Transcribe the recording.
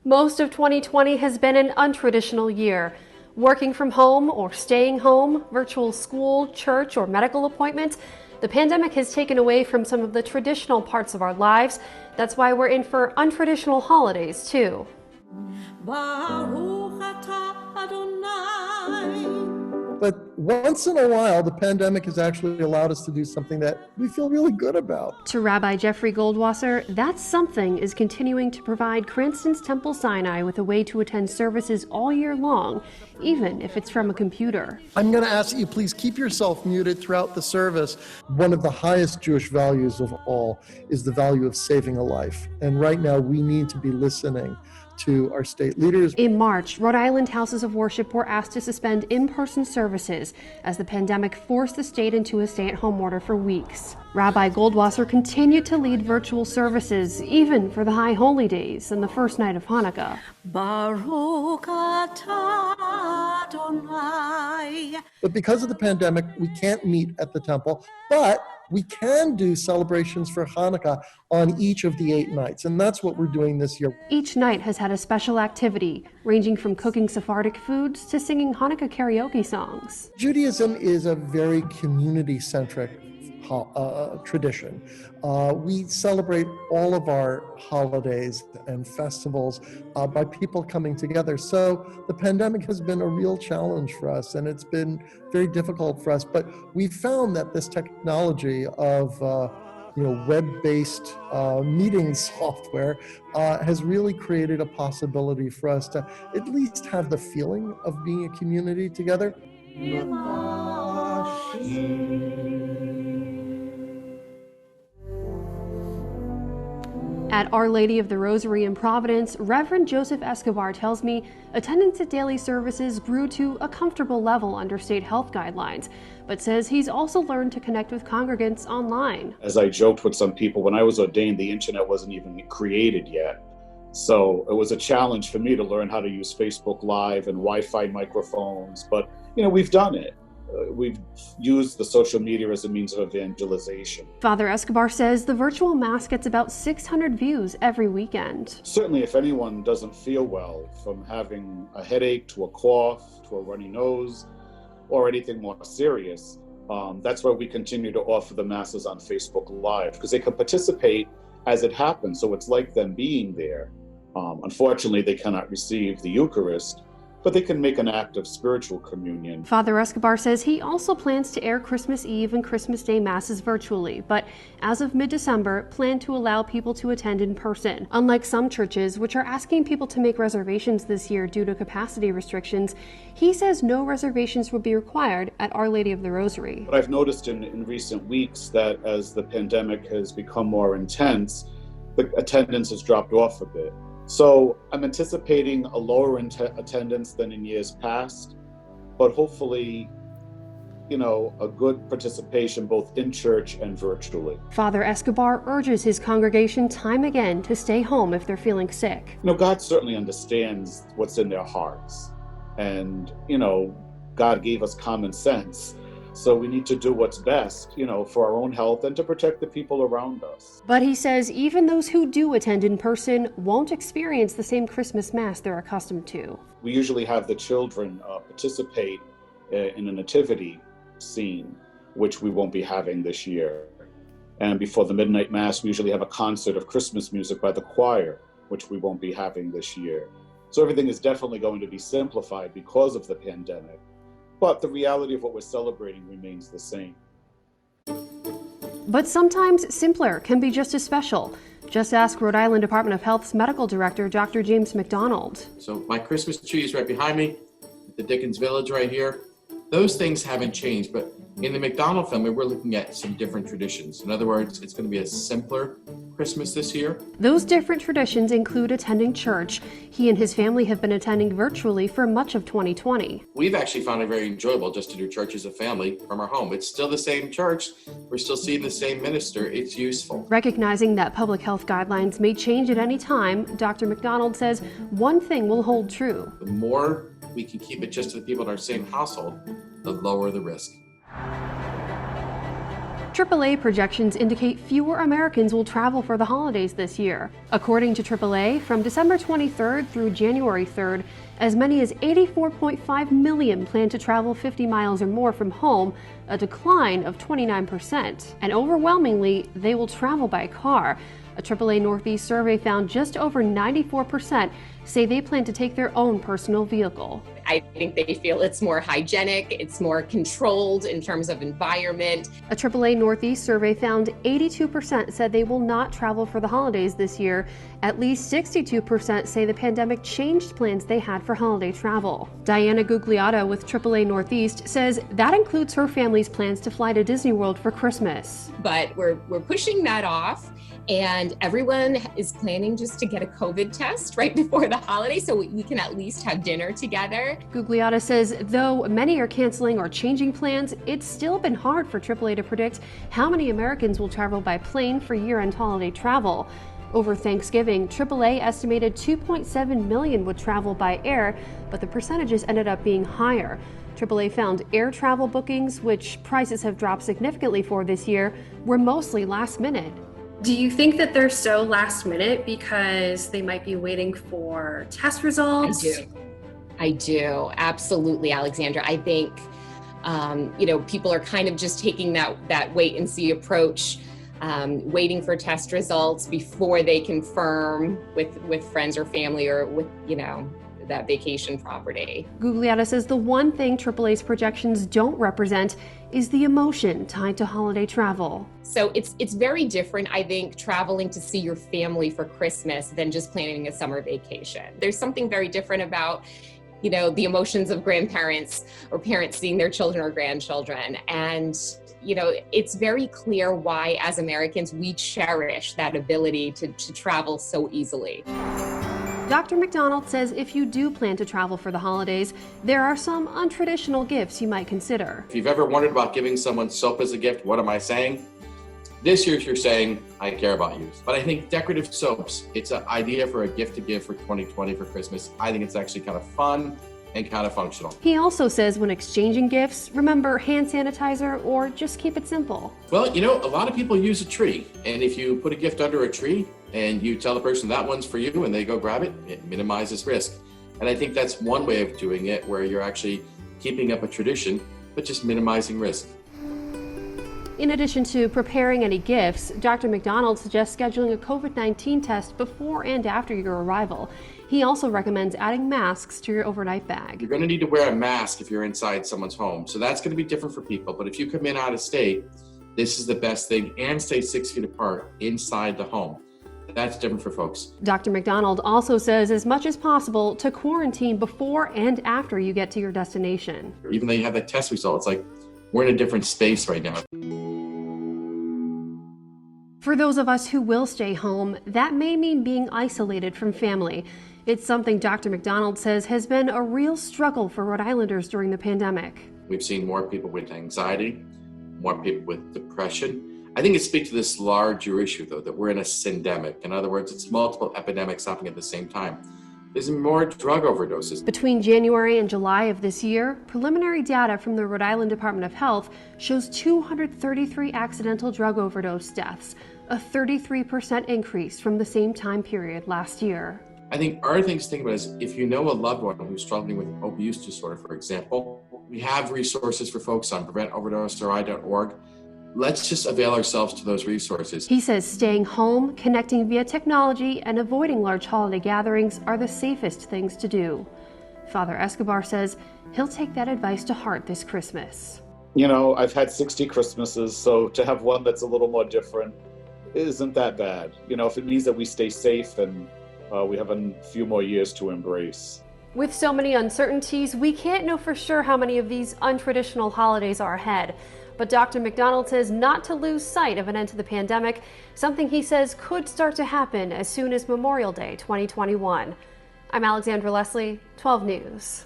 Most of 2020 has been an untraditional year. Working from home or staying home, virtual school, church, or medical appointments, the pandemic has taken away from some of the traditional parts of our lives. That's why we're in for untraditional holidays, too. But once in a while, the pandemic has actually allowed us to do something that we feel really good about. To Rabbi Jeffrey Goldwasser, that something is continuing to provide Cranston's Temple Sinai with a way to attend services all year long, even if it's from a computer. I'm going to ask that you please keep yourself muted throughout the service. One of the highest Jewish values of all is the value of saving a life. And right now, we need to be listening to our state leaders. In March, Rhode Island houses of worship were asked to suspend in-person services as the pandemic forced the state into a stay-at-home order for weeks. Rabbi Goldwasser continued to lead virtual services, even for the High Holy Days and the first night of Hanukkah. Baruch atah Adonai. But because of the pandemic, we can't meet at the temple, but we can do celebrations for Hanukkah on each of the 8 nights, and that's what we're doing this year. Each night has had a special activity, ranging from cooking Sephardic foods to singing Hanukkah karaoke songs. Judaism is a very community-centric tradition. We celebrate all of our holidays and festivals by people coming together. So the pandemic has been a real challenge for us, and it's been very difficult for us. But we found that this technology of web-based meeting software has really created a possibility for us to at least have the feeling of being a community together. At Our Lady of the Rosary in Providence, Reverend Joseph ESCOBAR tells me attendance at daily services grew to a comfortable level under state health guidelines, but says he's also learned to connect with congregants online. As I joked with some people, when I was ordained, the internet wasn't even created yet. So it was a challenge for me to learn how to use Facebook Live and Wi-Fi microphones, but we've done it. We've used the social media as a means of evangelization. Father ESCOBAR says the virtual mass gets about 600 views every weekend. Certainly, if anyone doesn't feel well, from having a headache to a cough to a runny nose or anything more serious, that's why we continue to offer the masses on Facebook Live, because they can participate as it happens. So it's like them being there. Unfortunately, they cannot receive the Eucharist, but they can make an act of spiritual communion. Father ESCOBAR says he also plans to air Christmas Eve and Christmas Day masses virtually, but as of mid-December, plan to allow people to attend in person. Unlike some churches, which are asking people to make reservations this year due to capacity restrictions, he says no reservations will be required at Our Lady of the Rosary. But I've noticed in recent weeks that as the pandemic has become more intense, the attendance has dropped off a bit. So I'm anticipating a lower attendance than in years past, but hopefully, a good participation both in church and virtually. Father ESCOBAR urges his congregation time again to stay home if they're feeling sick. God certainly understands what's in their hearts. And, God gave us common sense. So we need to do what's best, for our own health and to protect the people around us. But he says even those who do attend in person won't experience the same Christmas Mass they're accustomed to. We usually have the children participate in a nativity scene, which we won't be having this year. And before the midnight Mass, we usually have a concert of Christmas music by the choir, which we won't be having this year. So everything is definitely going to be simplified because of the pandemic. But the reality of what we're celebrating remains the same. But sometimes simpler can be just as special. Just ask Rhode Island Department of Health's medical director, Dr. James McDonald. So my Christmas tree is right behind me, the Dickens Village right here. Those things haven't changed, but in the McDonald family, we're looking at some different traditions. In other words, it's going to be a simpler Christmas this year. Those different traditions include attending church. He and his family have been attending virtually for much of 2020. We've actually found it very enjoyable just to do church as a family from our home. It's still the same church. We're still seeing the same minister. It's useful. Recognizing that public health guidelines may change at any time, Dr. McDonald says one thing will hold true. The more we can keep it just to the people in our same household, the lower the risk. AAA projections indicate fewer Americans will travel for the holidays this year. According to AAA, from December 23rd through January 3rd, as many as 84.5 million plan to travel 50 miles or more from home, a decline of 29%. And overwhelmingly, they will travel by car. A AAA Northeast survey found just over 94% say they plan to take their own personal vehicle. I think they feel it's more hygienic, it's more controlled in terms of environment. A AAA Northeast survey found 82% said they will not travel for the holidays this year. At least 62% say the pandemic changed plans they had for holiday travel. Diana GUGLIOTTA with AAA Northeast says that includes her family's plans to fly to Disney World for Christmas. But we're pushing that off. And everyone is planning just to get a COVID test right before the holiday so we can at least have dinner together. GUGLIOTTA says though many are canceling or changing plans, it's still been hard for AAA to predict how many Americans will travel by plane for year-end holiday travel. Over Thanksgiving, AAA estimated 2.7 million would travel by air, but the percentages ended up being higher. AAA found air travel bookings, which prices have dropped significantly for this year, were mostly last minute. Do you think that they're so last minute because they might be waiting for test results? I do. Absolutely, Alexandra. I think, people are kind of just taking that wait and see approach, waiting for test results before they confirm with friends or family or with, that vacation property. GUGLIOTTA says the one thing AAA's projections don't represent is the emotion tied to holiday travel. So it's very different, I think, traveling to see your family for Christmas than just planning a summer vacation. There's something very different about, the emotions of grandparents or parents seeing their children or grandchildren. And, it's very clear why, as Americans, we cherish that ability to travel so easily. Dr. McDonald says if you do plan to travel for the holidays, there are some untraditional gifts you might consider. If you've ever wondered about giving someone soap as a gift, what am I saying? This year you're saying, I care about you. But I think decorative soaps, it's an idea for a gift to give for 2020 for Christmas. I think it's actually kind of fun and kind of functional. He also says when exchanging gifts, remember hand sanitizer or just keep it simple. Well, a lot of people use a tree. And if you put a gift under a tree and you tell the person that one's for you and they go grab it, it minimizes risk. And I think that's one way of doing it where you're actually keeping up a tradition, but just minimizing risk. In addition to preparing any gifts, Dr. McDonald suggests scheduling a COVID-19 test before and after your arrival. He also recommends adding masks to your overnight bag. You're going to need to wear a mask if you're inside someone's home. So that's going to be different for people. But if you come in out of state, this is the best thing, and stay 6 feet apart inside the home. That's different for folks. Dr. McDonald also says as much as possible to quarantine before and after you get to your destination. Even though you have that test result, it's like we're in a different space right now. For those of us who will stay home, that may mean being isolated from family. It's something Dr. McDonald says has been a real struggle for Rhode Islanders during the pandemic. We've seen more people with anxiety, more people with depression. I think it speaks to this larger issue, though, that we're in a syndemic. In other words, it's multiple epidemics happening at the same time. There's more drug overdoses. Between January and July of this year, preliminary data from the Rhode Island Department of Health shows 233 accidental drug overdose deaths, a 33% increase from the same time period last year. I think other things to think about is if you know a loved one who's struggling with opioid use disorder, for example, we have resources for folks on preventoverdose.org. Let's just avail ourselves to those resources. He says staying home, connecting via technology, and avoiding large holiday gatherings are the safest things to do. Father ESCOBAR says he'll take that advice to heart this Christmas. I've had 60 Christmases, so to have one that's a little more different isn't that bad. If it means that we stay safe and we have a few more years to embrace. With so many uncertainties, we can't know for sure how many of these untraditional holidays are ahead. But Dr. McDonald says not to lose sight of an end to the pandemic, something he says could start to happen as soon as Memorial Day 2021. I'm Alexandra Leslie, 12 News.